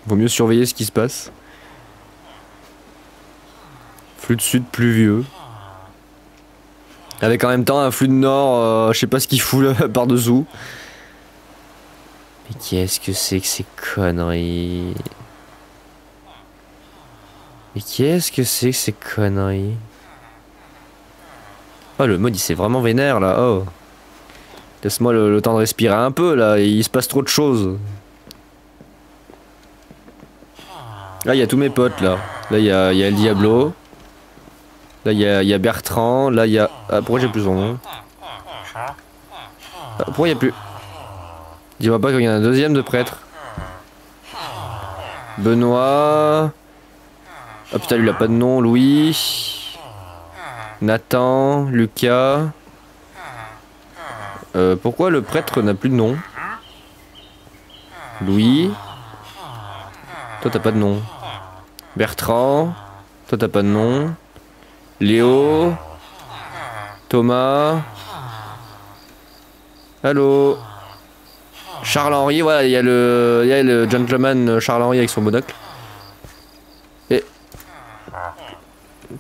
Vaut mieux surveiller ce qui se passe. Flux de sud pluvieux. Avec en même temps un flux de nord, je sais pas ce qu'il fout là, par-dessous. Mais qu'est-ce que c'est que ces conneries? Mais qu'est-ce que c'est que ces conneries? Oh, le mode il s'est vraiment vénère là, oh. Laisse-moi le temps de respirer un peu là, il se passe trop de choses. Là il y a tous mes potes là. Là il y a El Diablo. Là il y a Bertrand, là il y a... Ah pourquoi j'ai plus son nom? Ah, pourquoi il n'y a plus... Dis-moi pas qu'il y en a un deuxième de prêtre. Benoît... Ah putain lui il a pas de nom, Louis... Nathan, Lucas... pourquoi le prêtre n'a plus de nom? Louis... Toi t'as pas de nom. Bertrand... Toi t'as pas de nom. Léo... Thomas... Allô... Charles-Henri, voilà, il y a le gentleman Charles-Henri avec son monocle. Et...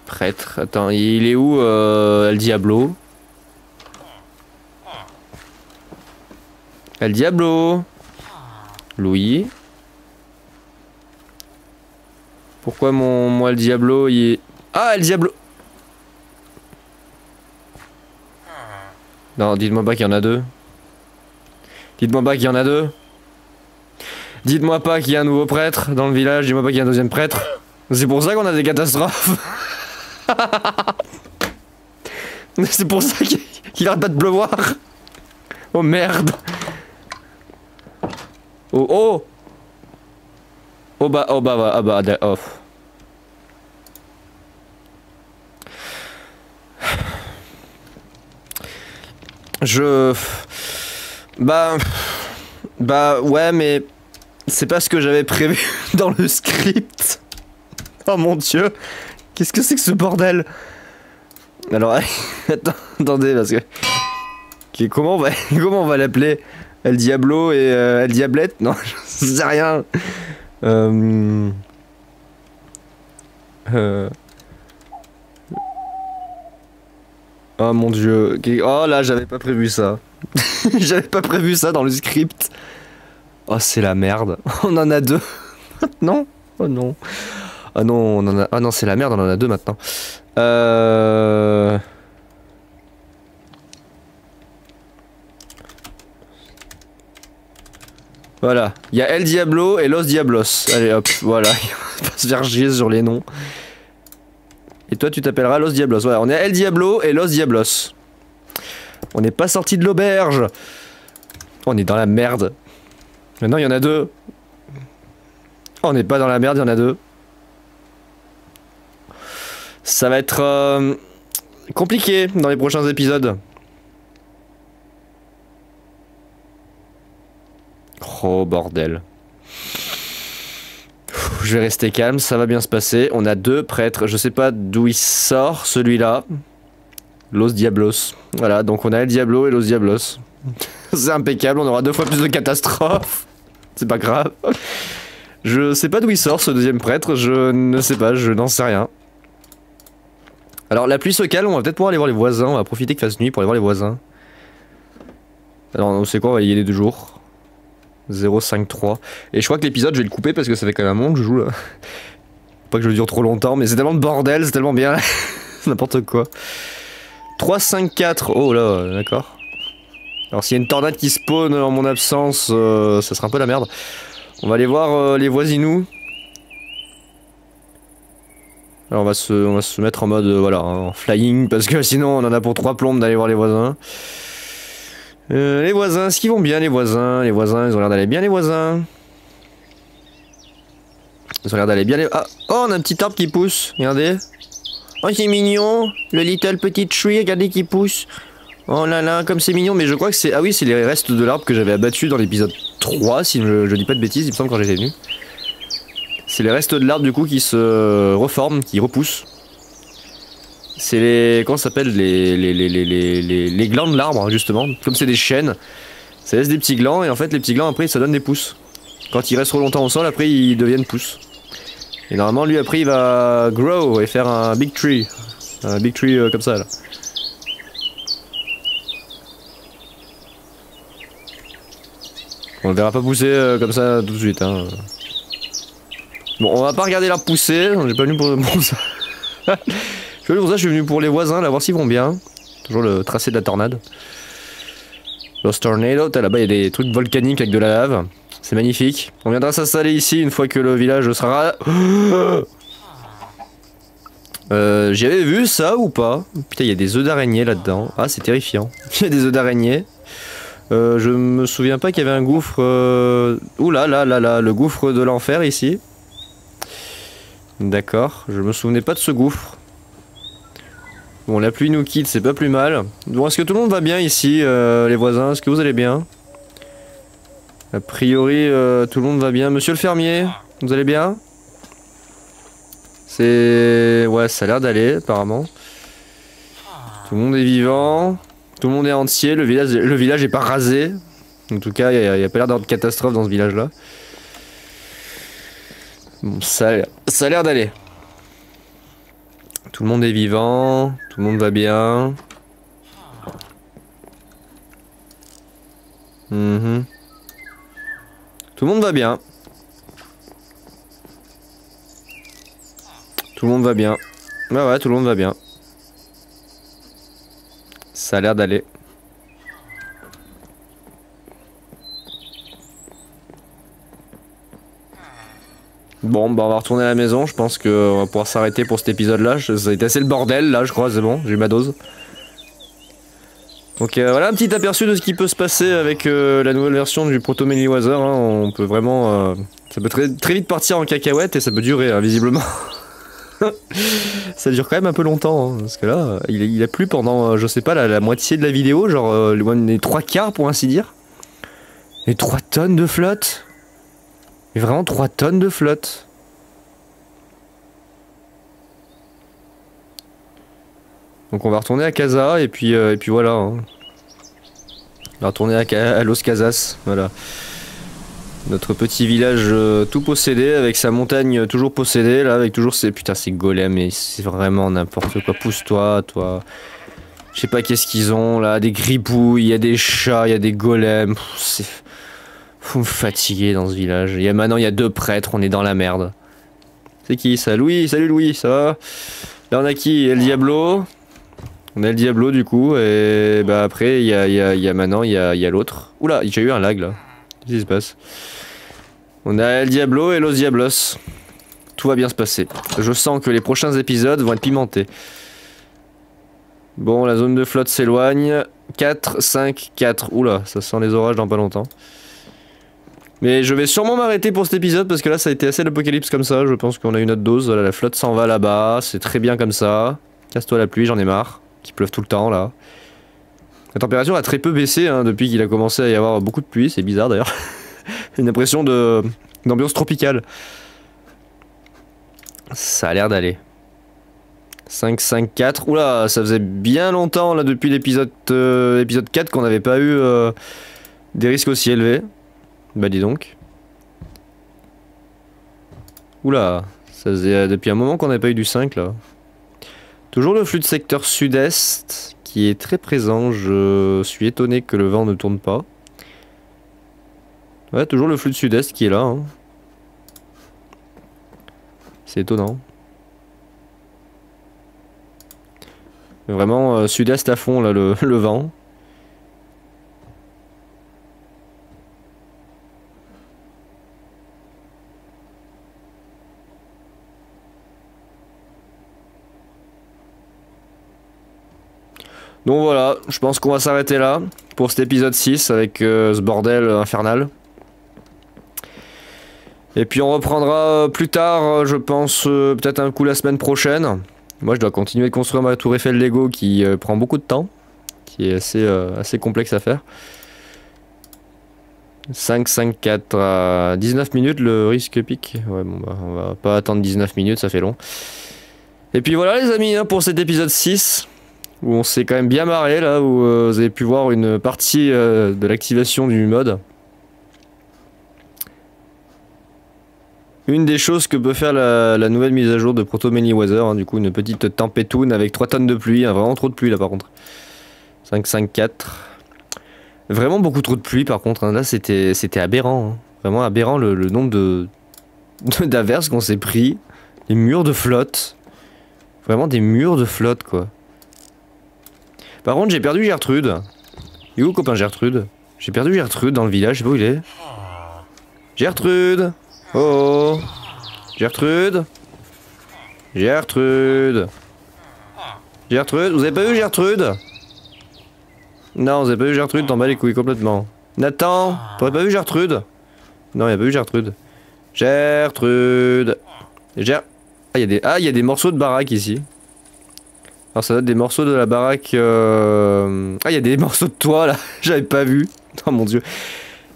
Prêtre, attends, il est où El Diablo? El Diablo. Louis. Pourquoi moi El Diablo il est... Ah El Diablo. Non, dites-moi pas qu'il y en a deux. Dites-moi pas qu'il y en a deux. Dites-moi pas qu'il y a un nouveau prêtre dans le village. Dites-moi pas qu'il y a un deuxième prêtre. C'est pour ça qu'on a des catastrophes. C'est pour ça qu'il arrête pas de pleuvoir. Oh merde. Oh oh. Oh bah ah bah off. Bah ouais mais c'est pas ce que j'avais prévu dans le script. Oh mon dieu. Qu'est-ce que c'est que ce bordel? Alors attendez parce que comment on va l'appeler? El Diablo et El Diablette? Non, je sais rien. Oh mon dieu. Oh là, j'avais pas prévu ça. J'avais pas prévu ça dans le script. Oh, c'est la merde. On en a deux. Non? Oh non. Ah non, on en a... Ah non, c'est la merde, on en a deux maintenant. Voilà. Il y a El Diablo et Los Diablos. Allez hop, voilà. On va pas se faire chier sur les noms. Et toi, tu t'appelleras Los Diablos. Voilà, on est El Diablo et Los Diablos. On n'est pas sorti de l'auberge. On est dans la merde. Maintenant, il y en a deux. On n'est pas dans la merde, il y en a deux. Ça va être compliqué dans les prochains épisodes. Oh bordel. Je vais rester calme, ça va bien se passer. On a deux prêtres, je sais pas d'où il sort celui-là. Los Diablos. Voilà, donc on a El Diablo et Los Diablos. C'est impeccable, on aura 2 fois plus de catastrophes. C'est pas grave. Je sais pas d'où il sort ce deuxième prêtre, je ne sais pas, je n'en sais rien. Alors la pluie se calme, on va peut-être pouvoir aller voir les voisins, on va profiter qu'il fasse nuit pour aller voir les voisins. Alors on sait quoi, on va y aller 2 jours. 053. Et je crois que l'épisode je vais le couper parce que ça fait quand même un moment que je joue là. Pas que je le dure trop longtemps, mais c'est tellement de bordel, c'est tellement bien. N'importe quoi. 354, oh là, d'accord. Alors s'il y a une tornade qui spawn en mon absence, ça sera un peu la merde. On va aller voir les voisinous. Alors on va se mettre en mode voilà, en flying parce que sinon on en a pour 3 plombes d'aller voir les voisins. Les voisins, est-ce qu'ils vont bien les voisins? Les voisins, ils ont l'air d'aller bien les voisins. Ils ont l'air d'aller bien les... Ah, oh on a un petit arbre qui pousse, regardez. Oh c'est mignon, le little petit tree, regardez qui pousse. Oh là là, comme c'est mignon, mais je crois que c'est... Ah oui, c'est les restes de l'arbre que j'avais abattu dans l'épisode 3 si je dis pas de bêtises, il me semble quand j'étais venu. C'est les restes de l'arbre du coup qui se reforment, qui repoussent. C'est les... comment ça s'appelle les glands de l'arbre justement. Comme c'est des chênes, ça laisse des petits glands et en fait les petits glands après ça donne des pousses. Quand ils restent trop longtemps au sol après ils deviennent pousses. Et normalement lui après il va grow et faire un big tree. Un big tree comme ça là. On le verra pas pousser comme ça tout de suite hein. Bon on va pas regarder l'arbre pousser, j'ai pas venu pour ça. Je suis venu pour les voisins, là, voir s'ils vont bien. Toujours le tracé de la tornade. Lost Tornado, là-bas il y a des trucs volcaniques avec de la lave. C'est magnifique. On viendra s'installer ici une fois que le village sera... J'y avais vu ça ou pas? Putain, il y a des œufs d'araignée là-dedans. Ah, c'est terrifiant. Il y a des œufs d'araignée. Je me souviens pas qu'il y avait un gouffre... Ouh là, le gouffre de l'enfer ici. D'accord, je me souvenais pas de ce gouffre. Bon, la pluie nous quitte, c'est pas plus mal. Bon, est-ce que tout le monde va bien ici, les voisins? Est-ce que vous allez bien? A priori, tout le monde va bien. Monsieur le fermier, vous allez bien? C'est... ouais, ça a l'air d'aller, apparemment. Tout le monde est vivant. Tout le monde est entier. Le village est pas rasé. En tout cas, il n'y a pas l'air d'avoir de catastrophe dans ce village-là. Bon, ça a l'air d'aller. Tout le monde est vivant, tout le monde va bien. Tout le monde va bien. Tout le monde va bien. Bah ouais, tout le monde va bien. Ça a l'air d'aller. Bon, bah on va retourner à la maison, je pense qu'on va pouvoir s'arrêter pour cet épisode là, ça a été assez le bordel là je crois, c'est bon, j'ai eu ma dose. Donc voilà un petit aperçu de ce qui peut se passer avec la nouvelle version du Proto Melee-Wazr, hein. On peut vraiment... ça peut très vite partir en cacahuète et ça peut durer hein, visiblement. Ça dure quand même un peu longtemps, hein, parce que là, il a plu pendant, je sais pas, la moitié de la vidéo, genre les 3/4 pour ainsi dire. Et 3 tonnes de flotte. Et vraiment 3 tonnes de flotte. Donc on va retourner à Casa et puis voilà. Hein. On va retourner à Los Casas, voilà. Notre petit village tout possédé, avec sa montagne toujours possédée, là, avec toujours ces... Putain, ces golems, mais c'est vraiment n'importe quoi. Pousse-toi, toi. Je sais pas qu'est-ce qu'ils ont, là. Des gribouilles, il y a des chats, il y a des golems. C'est... Faut me fatiguer dans ce village. Maintenant, il y a 2 prêtres, on est dans la merde. C'est qui ça? Louis, salut Louis, ça va? Là, on a qui? El Diablo. On a El Diablo, du coup, et bah après, il y a maintenant, il y a l'autre. Oula, j'ai eu un lag, là. Qu'est-ce qui se passe? On a El Diablo et Los Diablos. Tout va bien se passer. Je sens que les prochains épisodes vont être pimentés. Bon, la zone de flotte s'éloigne. 4, 5, 4. Oula, ça sent les orages dans pas longtemps. Mais je vais sûrement m'arrêter pour cet épisode parce que là ça a été assez l'apocalypse comme ça. Je pense qu'on a eu notre dose. Voilà, la flotte s'en va là-bas. C'est très bien comme ça. Casse-toi la pluie, j'en ai marre. Qu'il pleuve tout le temps là. La température a très peu baissé hein, depuis qu'il a commencé à y avoir beaucoup de pluie. C'est bizarre d'ailleurs. Une impression d'ambiance tropicale. Ça a l'air d'aller. 5, 5, 4. Oula, ça faisait bien longtemps là depuis l'épisode 4 qu'on n'avait pas eu des risques aussi élevés. Bah dis donc. Oula, ça faisait depuis un moment qu'on n'avait pas eu du 5 là. Toujours le flux de secteur sud-est qui est très présent. Je suis étonné que le vent ne tourne pas. Ouais, toujours le flux de sud-est qui est là. Hein. C'est étonnant. Vraiment sud-est à fond là le vent. Donc voilà, je pense qu'on va s'arrêter là pour cet épisode 6 avec ce bordel infernal. Et puis on reprendra plus tard, je pense, peut-être un coup la semaine prochaine. Moi je dois continuer de construire ma tour Eiffel Lego qui prend beaucoup de temps, qui est assez complexe à faire. 5, 5, 4, 19 minutes le risque pique. Ouais, bon, bah, on va pas attendre 19 minutes, ça fait long. Et puis voilà, les amis, hein, pour cet épisode 6, où on s'est quand même bien marré, là, où vous avez pu voir une partie de l'activation du mode. Une des choses que peut faire la nouvelle mise à jour de Proto Many Weather, hein, du coup, une petite tempétoune avec 3 tonnes de pluie, hein, vraiment trop de pluie là par contre. 5, 5, 4. Vraiment beaucoup trop de pluie par contre, hein. Là c'était aberrant, hein. Vraiment aberrant le nombre d'averses qu'on s'est pris. Les murs de flotte. Vraiment des murs de flotte quoi. Par contre j'ai perdu Gertrude. Il est où copain Gertrude? J'ai perdu Gertrude dans le village, je sais pas où il est. Gertrude. Oh. Gertrude. Gertrude. Gertrude, vous avez pas vu Gertrude? Non, vous avez pas vu Gertrude, t'en bats les couilles complètement. Nathan, t'aurais pas vu Gertrude? Non, il a pas vu Gertrude. Gertrude. Ah, il y a des morceaux de baraque ici. Alors ça doit être des morceaux de la baraque... Ah, il y a des morceaux de toit là, j'avais pas vu. Oh mon dieu.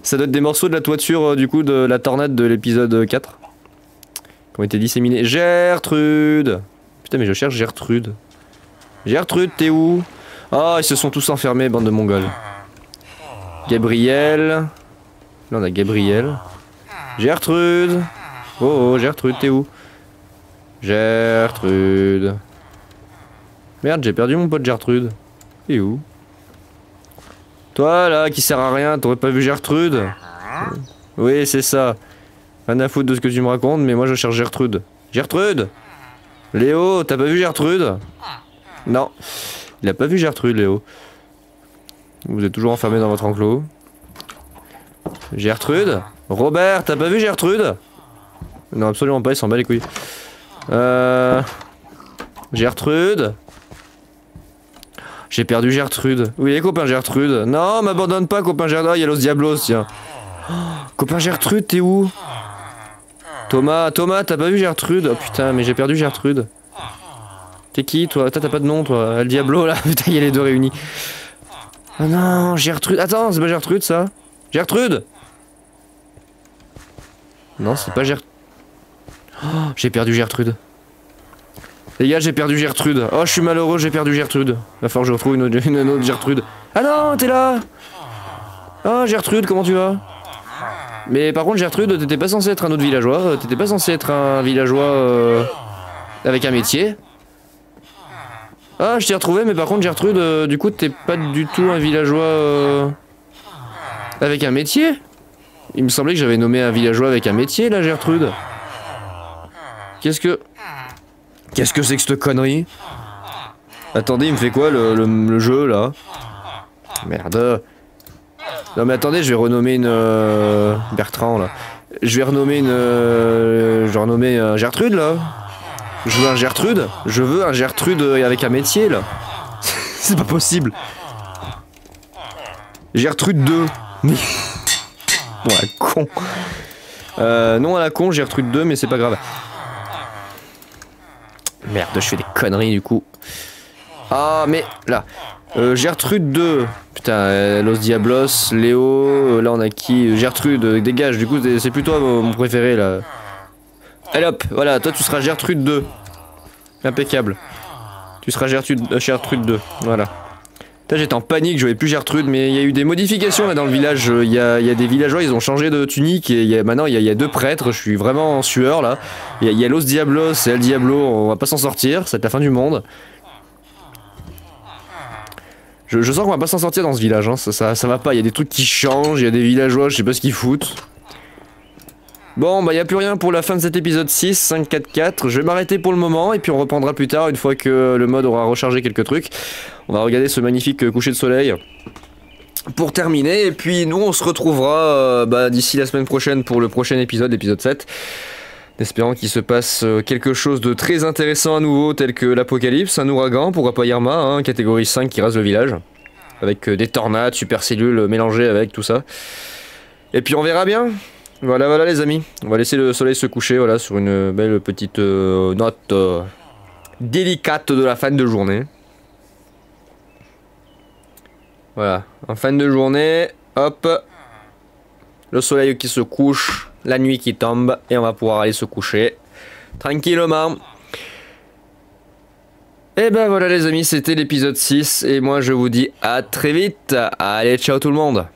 Ça doit être des morceaux de la toiture du coup de la tornade de l'épisode 4. Qui ont été disséminés. Gertrude. Putain mais je cherche Gertrude. Gertrude, t'es où? Oh, ils se sont tous enfermés, bande de mongols. Gabriel. Là, on a Gabriel. Gertrude. Oh, Gertrude, t'es où? Gertrude. Merde, j'ai perdu mon pote Gertrude. Il est où? Toi, là, qui sert à rien, t'aurais pas vu Gertrude? Oui, c'est ça. Rien à foutre de ce que tu me racontes, mais moi je cherche Gertrude. Gertrude! Léo, t'as pas vu Gertrude? Non. Il a pas vu Gertrude, Léo. Vous êtes toujours enfermé dans votre enclos. Gertrude? Robert, t'as pas vu Gertrude? Non, absolument pas, il s'en bat les couilles. Gertrude? J'ai perdu Gertrude. Oui, les copains Gertrude. Non, m'abandonne pas, copain Gertrude. Ah, il y a Los Diablos, tiens. Oh, copain Gertrude, t'es où? Thomas, t'as pas vu Gertrude? Oh putain, mais j'ai perdu Gertrude. T'es qui toi? T'as pas de nom toi? El Diablo là? Putain, il y a les deux réunis. Oh non, Gertrude. Attends, c'est pas Gertrude ça? Gertrude! Non, c'est pas Gertrude. Oh, j'ai perdu Gertrude. Les gars, j'ai perdu Gertrude. Oh, je suis malheureux, j'ai perdu Gertrude. Va falloir que je retrouve une autre Gertrude. Ah non, t'es là! Oh, Gertrude, comment tu vas? Mais par contre, Gertrude, t'étais pas censé être un autre villageois. T'étais pas censé être un villageois avec un métier. Ah, je t'ai retrouvé, mais par contre, Gertrude, du coup, t'es pas du tout un villageois avec un métier? Il me semblait que j'avais nommé un villageois avec un métier, là, Gertrude. Qu'est-ce que c'est que cette connerie? Attendez, il me fait quoi, le jeu, là? Merde. Non, mais attendez, je vais renommer une... Bertrand, là. Je vais renommer Gertrude, là. Je veux un Gertrude. Je veux un Gertrude avec un métier là. C'est pas possible. Gertrude 2. Bon la con. Non à la con, Gertrude 2, mais c'est pas grave. Merde, je fais des conneries du coup. Ah mais là. Gertrude 2. Putain, Los Diablos, Léo. Là on a qui? Gertrude, dégage, du coup c'est plutôt mon préféré là. Allez hop, voilà, toi tu seras Gertrude 2. Impeccable. Tu seras Gertrude 2, voilà. J'étais en panique, je voyais plus Gertrude, mais il y a eu des modifications là dans le village. Il y a des villageois, ils ont changé de tunique et maintenant il y a deux prêtres, je suis vraiment en sueur là. Il y a Los Diablos et El Diablo, on va pas s'en sortir, c'est la fin du monde. Je sens qu'on va pas s'en sortir dans ce village, hein. Ça va pas, il y a des trucs qui changent, il y a des villageois, je sais pas ce qu'ils foutent. Bon, bah y a plus rien pour la fin de cet épisode 6, 5, 4, 4. Je vais m'arrêter pour le moment et puis on reprendra plus tard une fois que le mode aura rechargé quelques trucs. On va regarder ce magnifique coucher de soleil pour terminer. Et puis nous on se retrouvera d'ici la semaine prochaine pour le prochain épisode, l'épisode 7. Espérant qu'il se passe quelque chose de très intéressant à nouveau, tel que l'apocalypse, un ouragan, pourquoi pas Irma, hein, catégorie 5 qui rase le village. Avec des tornades, super cellules mélangées avec tout ça. Et puis on verra bien. Voilà les amis, on va laisser le soleil se coucher, voilà, sur une belle petite note délicate de la fin de journée. Voilà, en fin de journée, hop, le soleil qui se couche, la nuit qui tombe, et on va pouvoir aller se coucher tranquillement. Et ben voilà les amis, c'était l'épisode 6, et moi je vous dis à très vite. Allez, ciao tout le monde.